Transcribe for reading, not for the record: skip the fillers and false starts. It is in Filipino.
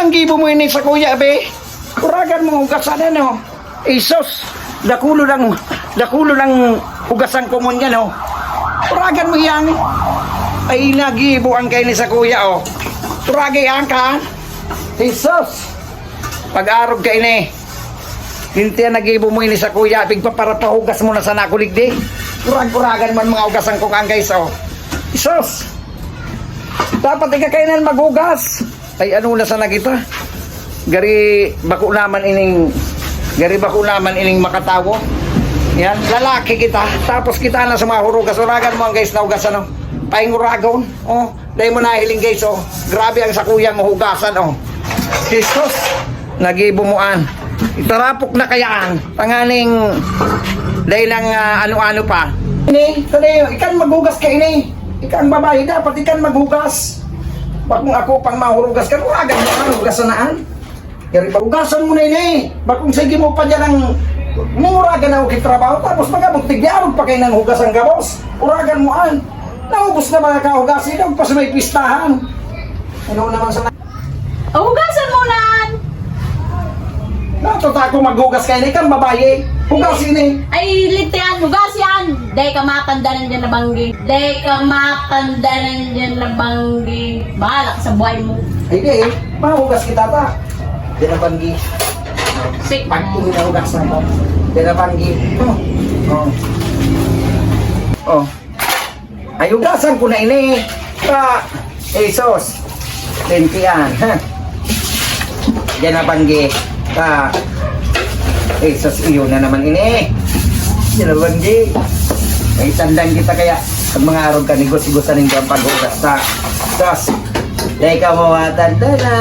Ikan gibo mo ini sa kuya, be. Kuragan mo hugasan no. Isos, dakulo lang hugasan ko mo niya no. Kuragan mo yan. Ay nagibo ang kayo ni sa kuya oh. Kuragay ang ka. Isos. Pag-arog ka ini. Hindi yan nagibo mo ini sa kuya. Bigpa para pahugas mo na sa nakulig di. Kurag-kuragan man mga hugasan ko ang guys oh. Isos. Dapat ikakainan maghugas. Ay ano na sana kita? Gari bako naman ining makatawo. Yan, lalaki kita. Tapos kita na sa mga hurugas. Uragan mo ang guys na hugasan oh. Painguragon. Oh, dahil mo nahiling guys oh. Grabe ang sakuyang hugasan oh. Jesus, nagibumuan. Itarapok na kayaan. Panganing dahil lang ano-ano pa. Ini, tanayo, ikan maghugas ka ini. Ikan babae dapat ikan maghugas. Bakong ako pang mahurugas ka, uragan mo ang hugasan naan. Kaya pahugasan mo na ini. Bakong sige mo pa dyan ang muragan na trabaho. Tapos magabugtig diarog pa kayo ng hugasan ka, boss. Uragan mo an. Naubos na mga kahugasin lang pa sa may pistahan. Ano naman sa... Hugasan mo na! Natuta ko maghugas kayo ni kan babae. Hugasin eh. Ay, litian, hugas yan! Day ka matanda na dyan na banggi. Day ka matanda na dyan na banggi. Bahala ka sa buhay mo. Ay di eh. Mahugas kita pa. Di na banggi. Sik. Pagtingin na hugas na po. Di na banggi. Oh. Oh. Ay hugasan ko na ini. Sos. Lentian. Di na banggi. Sos iyo na naman ini. Di na banggi. Ay tandang kita kaya. Pag mga araw ka nigos-igosan ng paghugas sa sos. Dahil ka mo matanda na.